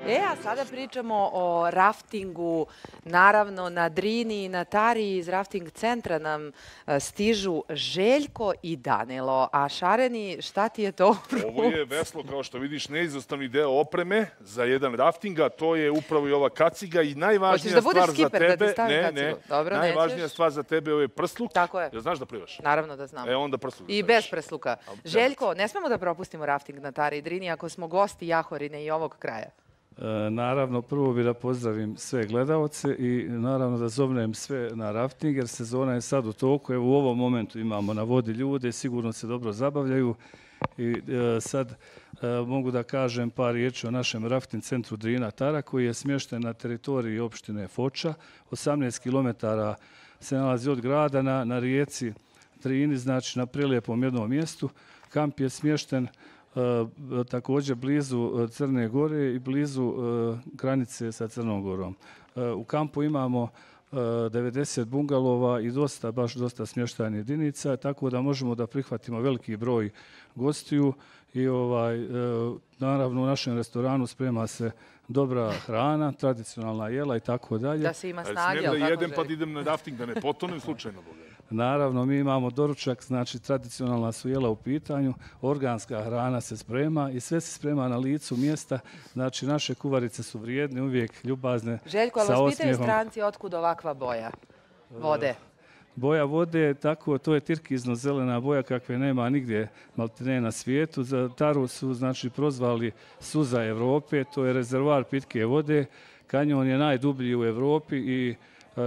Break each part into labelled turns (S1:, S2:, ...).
S1: A sada pričamo o raftingu. Naravno, na Drini i na Tari iz rafting centra nam stižu Željko i Danilo. A Šareni, šta ti je to?
S2: Ovo je veslo, kao što vidiš, neizostavni deo opreme za jedan rafting, a to je upravo i ova kaciga i najvažnija stvar za tebe... Najvažnija stvar za tebe je ovaj prsluk.
S1: Tako je.
S2: Jel znaš da plivaš?
S1: Naravno da znam.
S2: Onda prsluk.
S1: I bez prsluka. Željko, ne smemo da propustimo rafting na Tari i Drini ako smo gosti Jahorine i ovog kraja.
S3: Naravno, prvo bih da pozdravim sve gledaoce i naravno da zovnem sve na rafting, jer sezona je sad u toku. Evo u ovom momentu imamo na vodi ljude, sigurno se dobro zabavljaju. I sad mogu da kažem par riječi o našem rafting centru Drina Tara, koji je smješten na teritoriji opštine Foča. 18 km se nalazi od grada na rijeci Drini, znači na prelijepom jednom mjestu. Kamp je smješten također blizu Crne Gore i blizu granice sa Crnom Gorom. U kampu imamo 90 bungalova i baš dosta smještajnih jedinica, tako da možemo da prihvatimo veliki broj gostiju i naravno u našem restoranu sprema se dobra hrana, tradicionalna jela i tako dalje.
S1: Da se ima snage, ali
S2: tako jedem pa da idem na rafting, da ne potonem slučajno.
S3: Naravno, mi imamo doručak, znači tradicionalna su jela u pitanju, organska hrana se sprema i sve se sprema na licu mjesta. Znači, naše kuvarice su vrijedne, uvijek ljubazne, sa osmijehom.
S1: Željko, ali vas pitaju stranci otkud ovakva boja vode?
S3: Boja vode, tako, to je tirkizno-zelena boja kakve nema nigdje maltene na svijetu. Za Taru su, znači, prozvali suza Evrope, to je rezervoar pitke vode. Kanjon je najdublji u Evropi i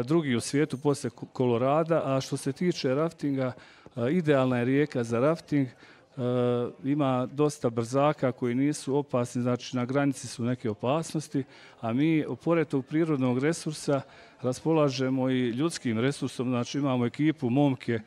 S3: drugi u svijetu poslije Kolorada, a što se tiče raftinga, idealna je rijeka za rafting, ima dosta brzaka koji nisu opasni, znači na granici su neke opasnosti, a mi, pored tog prirodnog resursa, raspolažemo i ljudskim resursom, znači imamo ekipu, momke,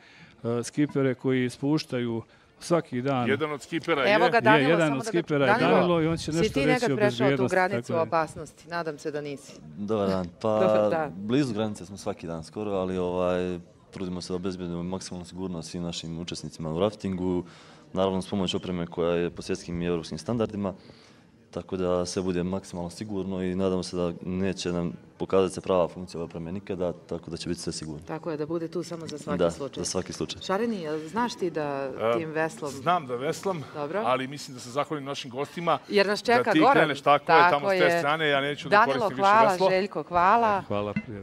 S3: skipere koji spuštaju svaki dan.
S2: Jedan od skipera je?
S1: Evo ga Danilo,
S3: jedan od skipera je Danilo i on će nešto reći o bezbjednosti.
S1: Si ti nekad prešao tu granicu opasnosti? Nadam se da nisi.
S4: Dobar dan. Pa blizu granice smo svaki dan skoro, ali trudimo se da obezbjedimo maksimalnu sigurnost svim našim učesnicima u raftingu. Naravno s pomoć opreme koja je po svjetskim i evropskim standardima. Tako da sve bude maksimalno sigurno i nadamo se da neće nam pokazati se prava funkcija opreme nikada, tako da će biti sve sigurno.
S1: Tako je, da bude tu samo za svaki slučaj.
S4: Da, za svaki slučaj.
S1: Šareni, znaš ti da tim veslom...
S2: Znam da veslam, ali mislim da se zahvalim našim gostima.
S1: Jer nas čeka Goran.
S2: Da ti kreneš tako je, tamo s te strane, ja neću da koristim više veslo.
S1: Danilo, hvala, Željko, hvala.
S3: Hvala, prijatno.